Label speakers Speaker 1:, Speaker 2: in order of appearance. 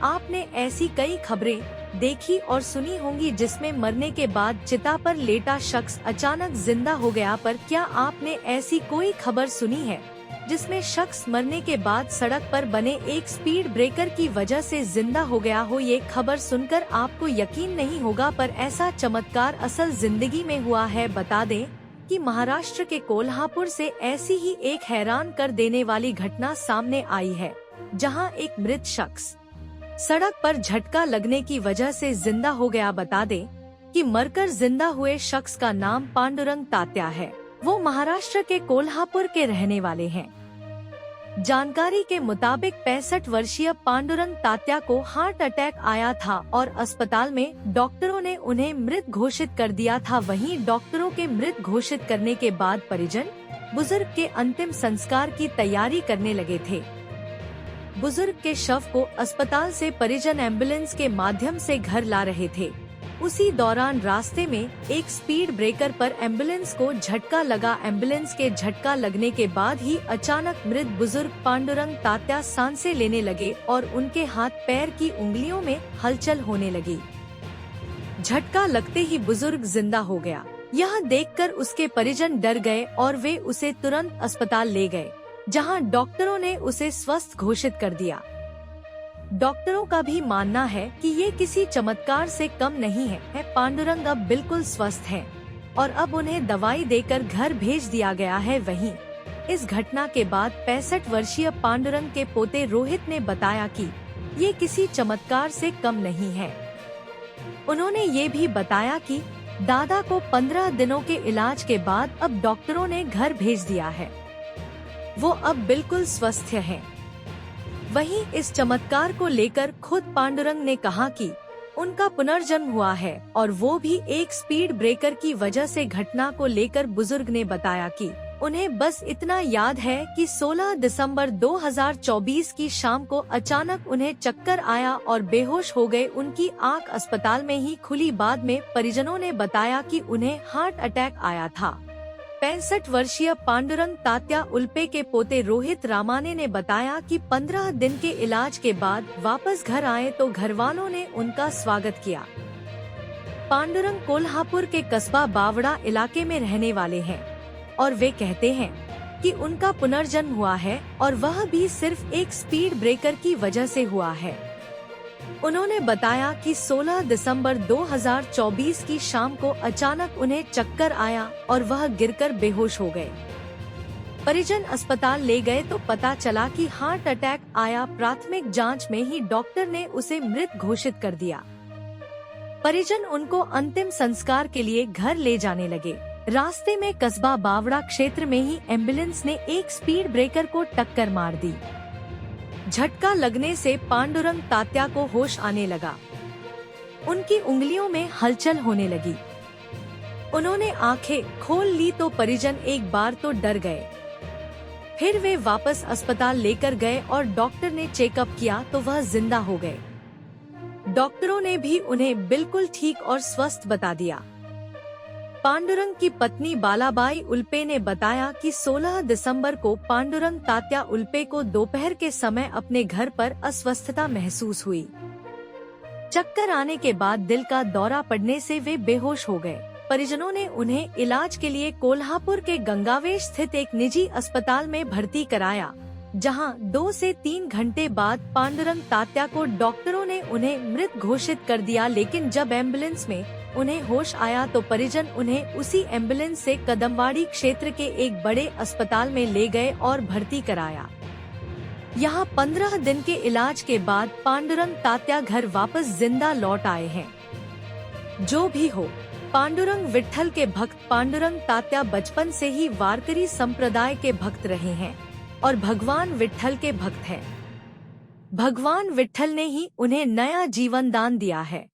Speaker 1: आपने ऐसी कई खबरें देखी और सुनी होंगी जिसमें मरने के बाद चिता पर लेटा शख्स अचानक जिंदा हो गया, पर क्या आपने ऐसी कोई खबर सुनी है जिसमें शख्स मरने के बाद सड़क पर बने एक स्पीड ब्रेकर की वजह से जिंदा हो गया हो? ये खबर सुनकर आपको यकीन नहीं होगा, पर ऐसा चमत्कार असल जिंदगी में हुआ है। बता दें कि महाराष्ट्र के कोल्हापुर से ऐसी ही एक हैरान कर देने वाली घटना सामने आई है, जहां एक मृत शख्स सड़क पर झटका लगने की वजह से जिंदा हो गया। बता दें कि मरकर जिंदा हुए शख्स का नाम पांडुरंग तात्या है। वो महाराष्ट्र के कोल्हापुर के रहने वाले हैं। जानकारी के मुताबिक 65 वर्षीय पांडुरंग तात्या को हार्ट अटैक आया था और अस्पताल में डॉक्टरों ने उन्हें मृत घोषित कर दिया था। वहीं डॉक्टरों के मृत घोषित करने के बाद परिजन बुजुर्ग के अंतिम संस्कार की तैयारी करने लगे थे। बुजुर्ग के शव को अस्पताल से परिजन एम्बुलेंस के माध्यम से घर ला रहे थे। उसी दौरान रास्ते में एक स्पीड ब्रेकर पर एम्बुलेंस को झटका लगा। एम्बुलेंस के झटका लगने के बाद ही अचानक मृत बुजुर्ग पांडुरंग तात्या सांसें लेने लगे और उनके हाथ पैर की उंगलियों में हलचल होने लगी। झटका लगते ही बुजुर्ग जिंदा हो गया। यह देखकर उसके परिजन डर गए और वे उसे तुरंत अस्पताल ले गए, जहां डॉक्टरों ने उसे स्वस्थ घोषित कर दिया। डॉक्टरों का भी मानना है कि ये किसी चमत्कार से कम नहीं है। पांडुरंग अब बिल्कुल स्वस्थ हैं और अब उन्हें दवाई देकर घर भेज दिया गया है। वहीं इस घटना के बाद 65 वर्षीय पांडुरंग के पोते रोहित ने बताया कि ये किसी चमत्कार से कम नहीं है। उन्होंने ये भी बताया कि दादा को 15 दिनों के इलाज के बाद अब डॉक्टरों ने घर भेज दिया है। वो अब बिल्कुल स्वस्थ हैं। वहीं इस चमत्कार को लेकर खुद पांडुरंग ने कहा कि उनका पुनर्जन्म हुआ है और वो भी एक स्पीड ब्रेकर की वजह से। घटना को लेकर बुजुर्ग ने बताया कि उन्हें बस इतना याद है कि 16 दिसंबर 2024 की शाम को अचानक उन्हें चक्कर आया और बेहोश हो गए। उनकी आंख अस्पताल में ही खुली। बाद में परिजनों ने बताया कि उन्हें हार्ट अटैक आया था। 65 वर्षीय पांडुरंग तात्या उल्पे के पोते रोहित रामाने ने बताया कि 15 दिन के इलाज के बाद वापस घर आए तो घरवालों ने उनका स्वागत किया। पांडुरंग कोल्हापुर के कस्बा बावड़ा इलाके में रहने वाले हैं और वे कहते हैं कि उनका पुनर्जन्म हुआ है और वह भी सिर्फ एक स्पीड ब्रेकर की वजह से हुआ है। उन्होंने बताया कि 16 दिसंबर 2024 की शाम को अचानक उन्हें चक्कर आया और वह गिरकर बेहोश हो गए। परिजन अस्पताल ले गए तो पता चला कि हार्ट अटैक आया। प्राथमिक जांच में ही डॉक्टर ने उसे मृत घोषित कर दिया। परिजन उनको अंतिम संस्कार के लिए घर ले जाने लगे। रास्ते में कस्बा बावड़ा क्षेत्र में ही एम्बुलेंस ने एक स्पीड ब्रेकर को टक्कर मार दी। झटका लगने से पांडुरंग तात्या को होश आने लगा। उनकी उंगलियों में हलचल होने लगी। उन्होंने आंखें खोल ली तो परिजन एक बार तो डर गए। फिर वे वापस अस्पताल लेकर गए और डॉक्टर ने चेकअप किया तो वह जिंदा हो गए। डॉक्टरों ने भी उन्हें बिल्कुल ठीक और स्वस्थ बता दिया। पांडुरंग की पत्नी बालाबाई उल्पे ने बताया कि 16 दिसंबर को पांडुरंग तात्या उल्पे को दोपहर के समय अपने घर पर अस्वस्थता महसूस हुई। चक्कर आने के बाद दिल का दौरा पड़ने से वे बेहोश हो गए। परिजनों ने उन्हें इलाज के लिए कोल्हापुर के गंगावेश स्थित एक निजी अस्पताल में भर्ती कराया, जहां 2 से 3 घंटे बाद पांडुरंग तात्या को डॉक्टरों ने उन्हें मृत घोषित कर दिया। लेकिन जब एम्बुलेंस में उन्हें होश आया तो परिजन उन्हें उसी एम्बुलेंस से कदमवाड़ी क्षेत्र के एक बड़े अस्पताल में ले गए और भर्ती कराया। यहाँ 15 दिन के इलाज के बाद पांडुरंग तात्या घर वापस जिंदा लौट आए हैं। जो भी हो, पांडुरंग विट्ठल के भक्त पांडुरंग तात्या बचपन से ही वारकरी संप्रदाय के भक्त रहे हैं और भगवान विट्ठल के भक्त हैं। भगवान विट्ठल ने ही उन्हें नया जीवन दान दिया है।